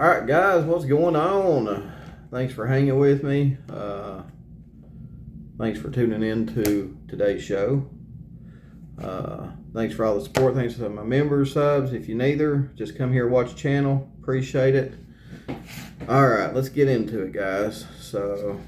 All right, guys, what's going on? Thanks for hanging with me. Thanks for tuning in to today's show. Thanks for all the support. Thanks to my members, subs. If you neither, just come here, watch the channel. Appreciate it. All right, let's get into it, guys. So,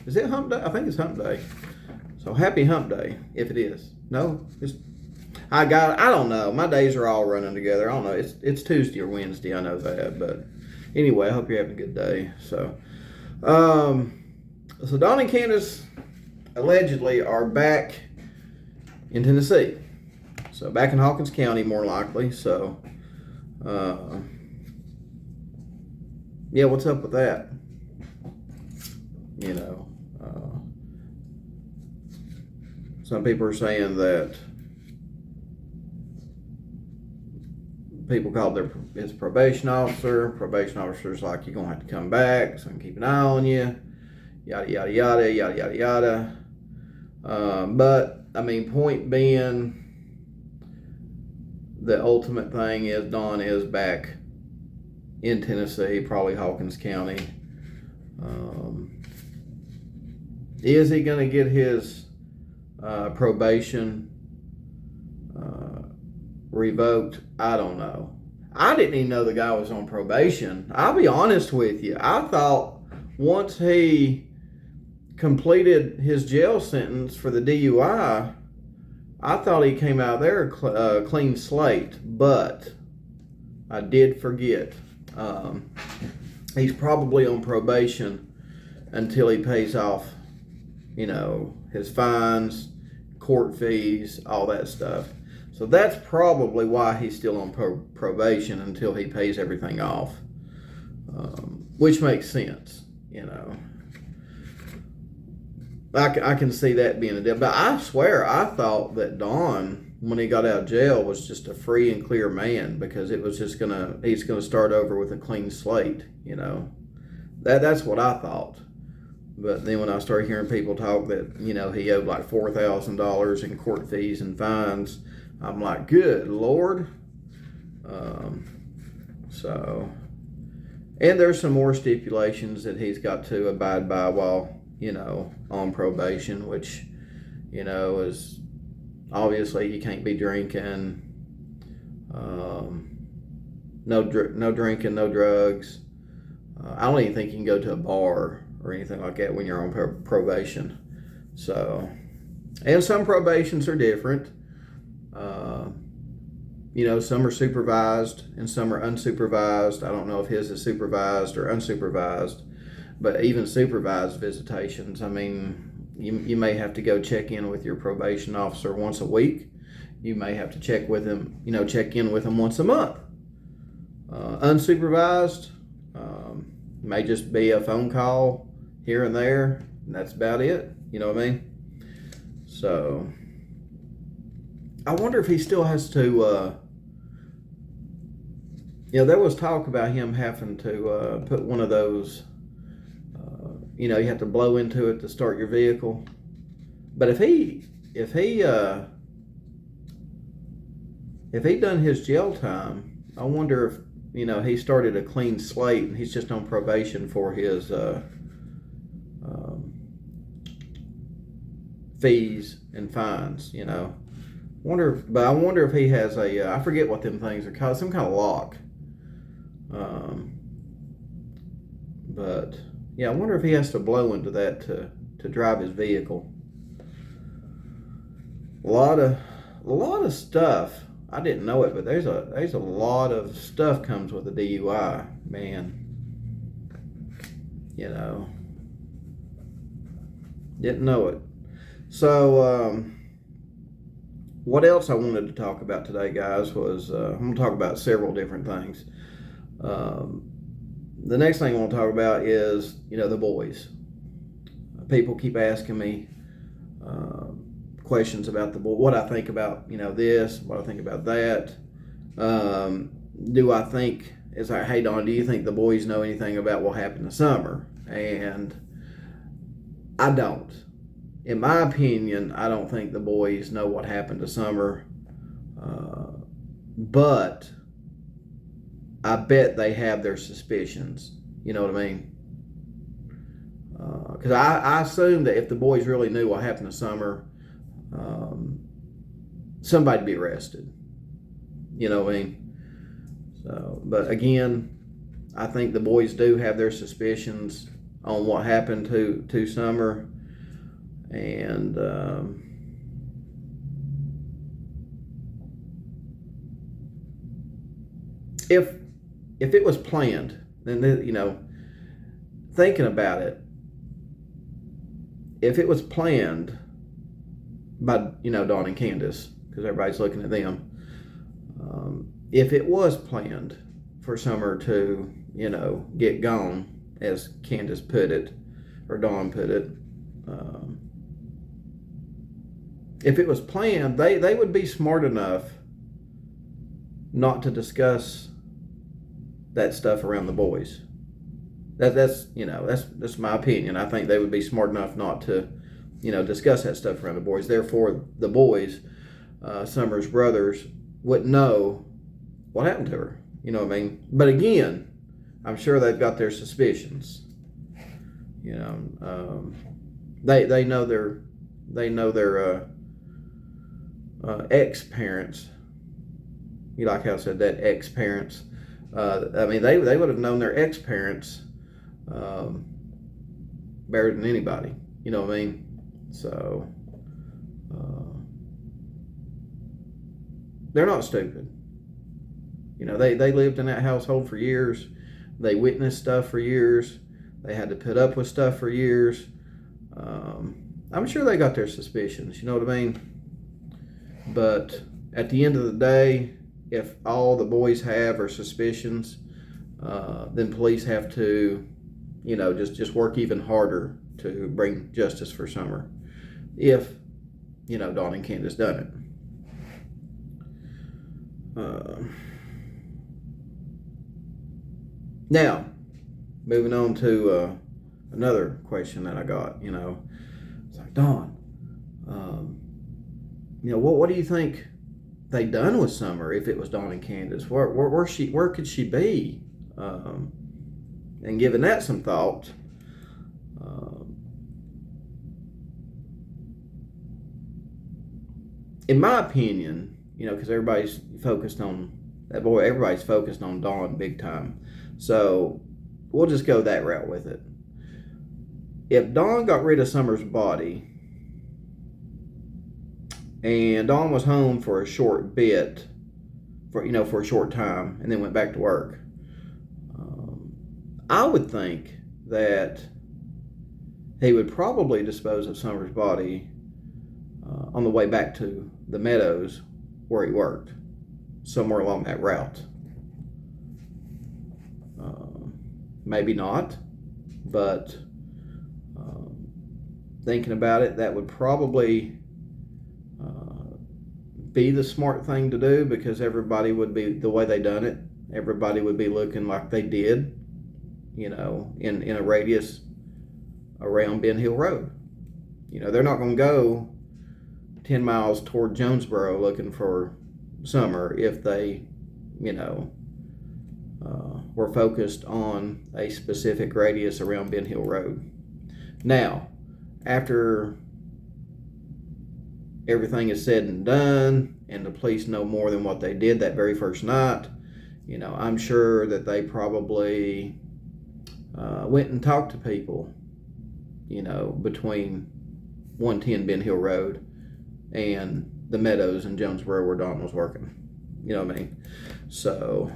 is it hump day? I think it's hump day. So happy hump day, if it is. No, I don't know. My days are all running together. I don't know. It's Tuesday or Wednesday. I know that, but anyway, I hope you're having a good day. So Donnie Candace allegedly are back in Tennessee. So back in Hawkins County, more likely. So, yeah, what's up with that? You know, some people are saying that people called his probation officer. Probation officer's like, you're gonna have to come back, so I can keep an eye on you. Yada yada yada yada yada yada. But I mean, point being, the ultimate thing is Don is back in Tennessee, probably Hawkins County. Is he gonna get his probation revoked? I don't know. I didn't even know the guy was on probation. I'll be honest with you. I thought once he completed his jail sentence for the DUI, I thought he came out there a clean slate, but I did forget. He's probably on probation until he pays off, his fines, court fees, all that stuff. So that's probably why he's still on probation until he pays everything off, which makes sense, I can see that being a deal. But I swear, I thought that Don, when he got out of jail, was just a free and clear man, because it was just he's gonna start over with a clean slate, That's what I thought. But then when I started hearing people talk that, he owed like $4,000 in court fees and fines, I'm like, good Lord. And there's some more stipulations that he's got to abide by while, on probation, which, is obviously you can't be drinking, no drinking, no drugs. I don't even think you can go to a bar or anything like that when you're on probation. So, and some probations are different. Some are supervised and some are unsupervised. I don't know if his is supervised or unsupervised, but even supervised visitations, I mean, you may have to go check in with your probation officer once a week. You may have to check in with him once a month. Unsupervised may just be a phone call here and there, and that's about it. You know what I mean? So I wonder if he still has to, there was talk about him having to put one of those, you have to blow into it to start your vehicle. But if he done his jail time, I wonder if, he started a clean slate and he's just on probation for his fees and fines, I wonder if he has I forget what them things are called, some kind of lock. But yeah, I wonder if he has to blow into that to drive his vehicle. A lot of stuff. I didn't know it, but there's a lot of stuff comes with a DUI, man. Didn't know it. So, what else I wanted to talk about today, guys, was I'm going to talk about several different things. The next thing I want to talk about is, the boys. People keep asking me questions about the boy, what I think about, this, what I think about that. Do I think, it's like, hey, Don, do you think the boys know anything about what happened this summer? And I don't. In my opinion, I don't think the boys know what happened this summer. But I bet they have their suspicions. You know what I mean? Because I assume that if the boys really knew what happened this summer, somebody'd be arrested. You know what I mean? So, but again, I think the boys do have their suspicions on what happened to Summer, and if it was planned, then thinking about it, if it was planned by Donnie Candace, because everybody's looking at them, if it was planned for Summer to get gone, as Candace put it, or Dawn put it, if it was planned, they would be smart enough not to discuss that stuff around the boys. That's my opinion. I think they would be smart enough not to discuss that stuff around the boys. Therefore, the boys, Summer's brothers, wouldn't know what happened to her. You know what I mean? But again, I'm sure they've got their suspicions. They know their ex-parents. You like how I said that, ex-parents. I mean, they would have known their ex-parents better than anybody. You know what I mean? So they're not stupid. They lived in that household for years. They witnessed stuff for years. They had to put up with stuff for years. I'm sure they got their suspicions. You know what I mean? But at the end of the day, if all the boys have are suspicions, then police have to, just work even harder to bring justice for Summer. If, Dawn and Candace done it. Now, moving on to another question that I got. It's like, Dawn, what do you think they done with Summer if it was Dawn and Candace? Where could she be? And giving that some thought, in my opinion, because everybody's focused on that boy, everybody's focused on Dawn big time. So we'll just go that route with it. If Dawn got rid of Summer's body and Dawn was home for a short bit, for a short time, and then went back to work, I would think that he would probably dispose of Summer's body on the way back to the meadows where he worked, somewhere along that route. Maybe not, but thinking about it, that would probably be the smart thing to do, because everybody would be, the way they done it, everybody would be looking like they did, in a radius around Ben Hill Road. They're not going to go 10 miles toward Jonesborough looking for Summer if they, were focused on a specific radius around Ben Hill Road. Now, after everything is said and done, and the police know more than what they did that very first night, I'm sure that they probably went and talked to people, between 110 Ben Hill Road and the meadows in Jonesborough where Dawn was working. You know what I mean? So,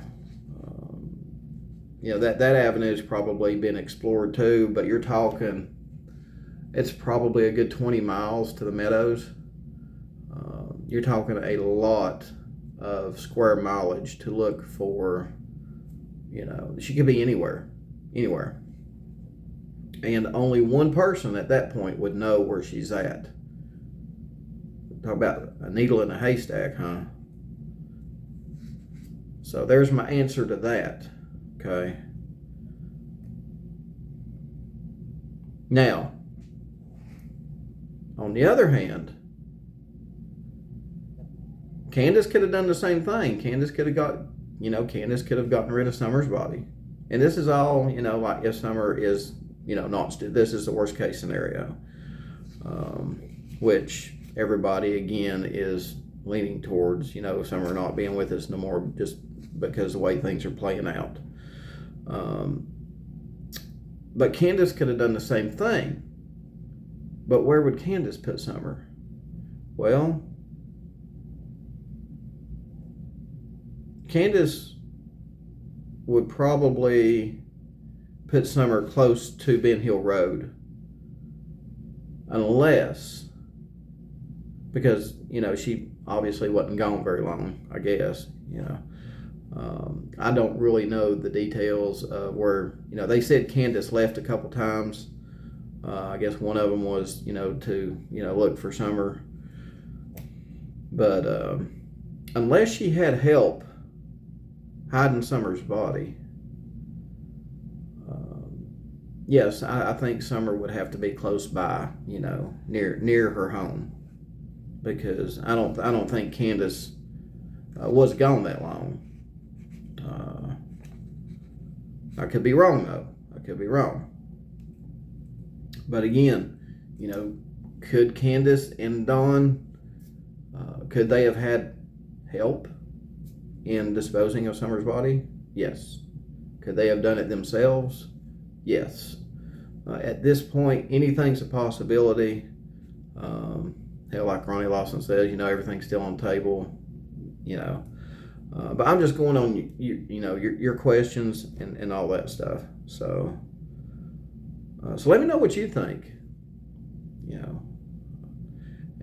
that avenue's probably been explored too, but you're talking, it's probably a good 20 miles to the meadows. You're talking a lot of square mileage to look for, she could be anywhere. And only one person at that point would know where she's at. Talk about a needle in a haystack, huh? So there's my answer to that. Okay. Now, on the other hand, Candace could have done the same thing. Candace could have Candace could have gotten rid of Summer's body. And this is all, like if Summer is, not, this is the worst case scenario, which everybody, again, is leaning towards, Summer not being with us no more just because of the way things are playing out. But Candace could have done the same thing. But where would Candace put Summer? Well, Candace would probably put Summer close to Ben Hill Road, unless, because she obviously wasn't gone very long, I guess. I don't really know the details of where, they said Candace left a couple times. I guess one of them was, to look for Summer. But unless she had help hiding Summer's body, yes, I think Summer would have to be close by, near her home, because I don't think Candace was gone that long. I could be wrong though. I could be wrong. But again, could Candace and Dawn, could they have had help in disposing of Summer's body? Yes. Could they have done it themselves? Yes. At this point, anything's a possibility. Hell, like Ronnie Lawson says, everything's still on the table. But I'm just going on your questions and all that stuff. So let me know what you think.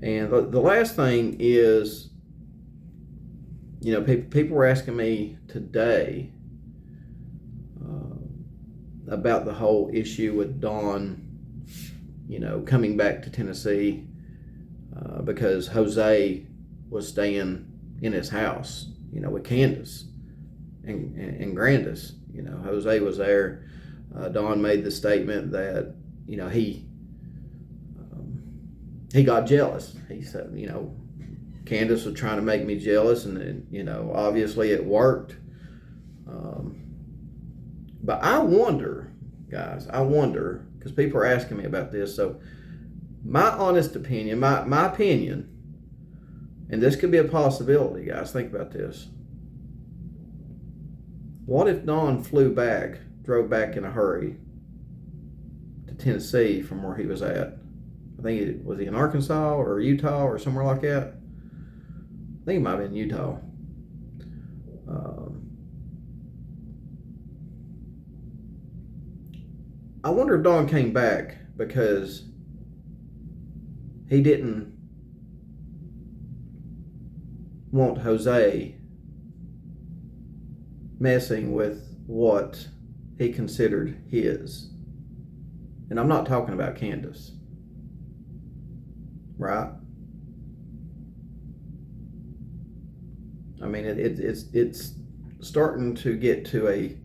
And the last thing is, people were asking me today about the whole issue with Dawn, coming back to Tennessee because Jose was staying in his house, with Candace and Grandis. Jose was there. Dawn made the statement that, he got jealous. He said, Candace was trying to make me jealous, and obviously it worked. But I wonder, guys, because people are asking me about this. So my honest opinion, my opinion, and this could be a possibility, guys, think about this. What if Dawn drove back in a hurry to Tennessee from where he was at? I think was he in Arkansas or Utah or somewhere like that? I think he might have been Utah. I wonder if Dawn came back because he didn't want Jose messing with what he considered his. And I'm not talking about Candace. Right? I mean, it's starting to get to a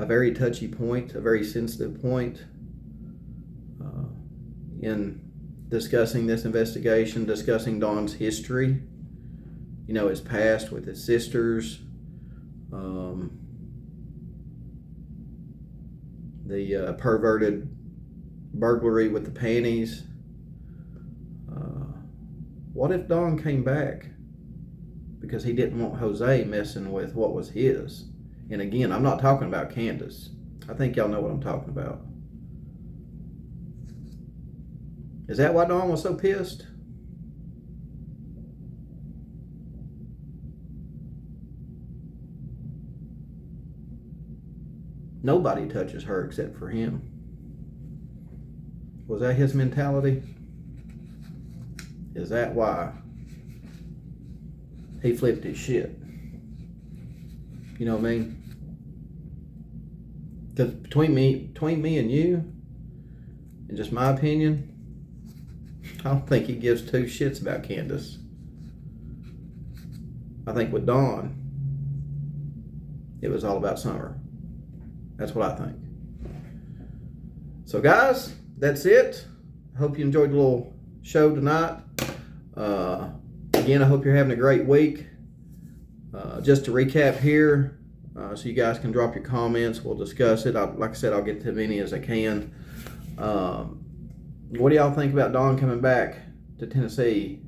very touchy point, a very sensitive point in discussing this investigation, discussing Dawn's history, his past with his sisters, the perverted burglary with the panties. What if Dawn came back because he didn't want Jose messing with what was his? And again, I'm not talking about Candace. I think y'all know what I'm talking about. Is that why Dawn was so pissed? Nobody touches her except for him. Was that his mentality? Is that why he flipped his shit? You know what I mean? Because between me and you, and just my opinion, I don't think he gives two shits about Candace. I think with Dawn, it was all about Summer. That's what I think. So guys, that's it. I hope you enjoyed the little show tonight. Again, I hope you're having a great week. Just to recap here, so you guys can drop your comments. We'll discuss it. Like I said, I'll get to as many as I can. What do y'all think about Don coming back to Tennessee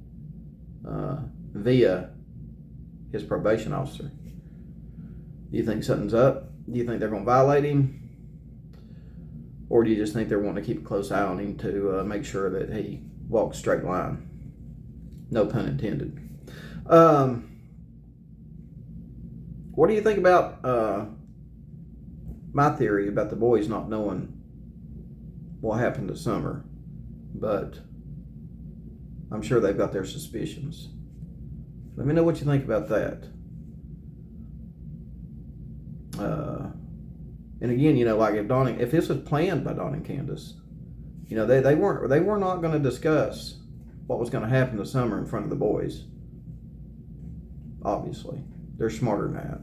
via his probation officer? Do you think something's up? Do you think they're going to violate him? Or do you just think they're wanting to keep a close eye on him to make sure that he walks straight line? No pun intended. What do you think about my theory about the boys not knowing what happened this summer? But I'm sure they've got their suspicions. Let me know what you think about that. And again, like if this was planned by Donnie Candace, they were not going to discuss what was going to happen this summer in front of the boys. Obviously, they're smarter than that.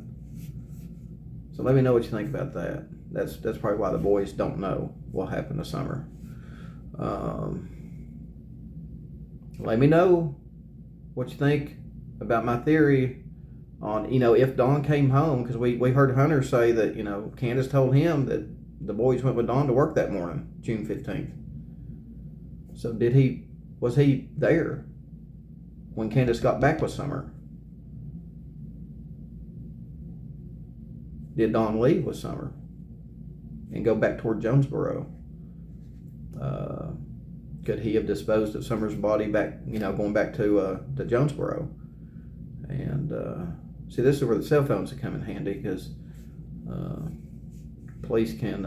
So let me know what you think about that. That's probably why the boys don't know what happened this summer. Let me know what you think about my theory on, if Don came home, because we heard Hunter say that, Candace told him that the boys went with Don to work that morning, June 15th. So was he there when Candace got back with Summer? Did Don leave with Summer and go back toward Jonesborough? Could he have disposed of Summer's body back, going back to Jonesborough? And see, this is where the cell phones come in handy, because police can,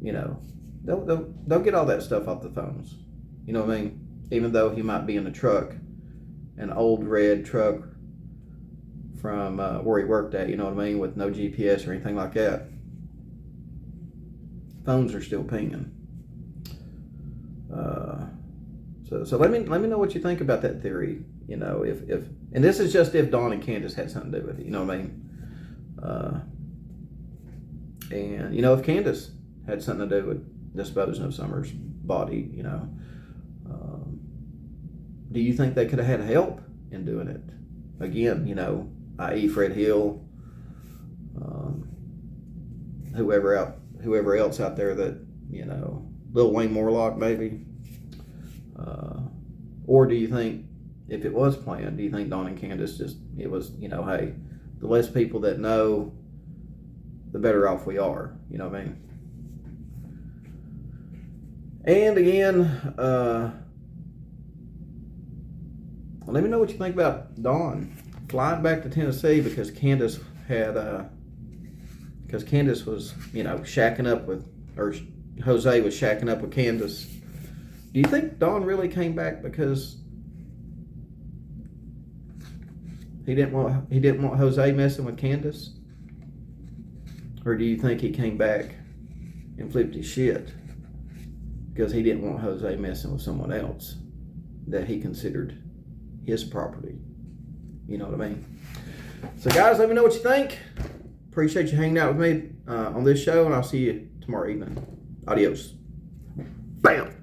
they'll get all that stuff off the phones. You know what I mean? Even though he might be in a truck, an old red truck from where he worked at, you know what I mean, with no GPS or anything like that. Phones are still pinging. So let me know what you think about that theory. If and this is just if Don and Candace had something to do with it. You know what I mean? And if Candace had something to do with disposing of Summer's body, do you think they could have had help in doing it? Again, i.e. Fred Hill, whoever else out there that, Lil Wayne Morlock maybe. Or do you think, if it was planned, do you think Don and Candace it was, hey, the less people that know, the better off we are, you know what I mean? And again, let me know what you think about Don flying back to Tennessee because Candace was, shacking up with, or Jose was shacking up with Candace. Do you think Don really came back because he didn't want Jose messing with Candace? Or do you think he came back and flipped his shit because he didn't want Jose messing with someone else that he considered his property? You know what I mean? So guys, let me know what you think. Appreciate you hanging out with me on this show, and I'll see you tomorrow evening. Adios. Bam.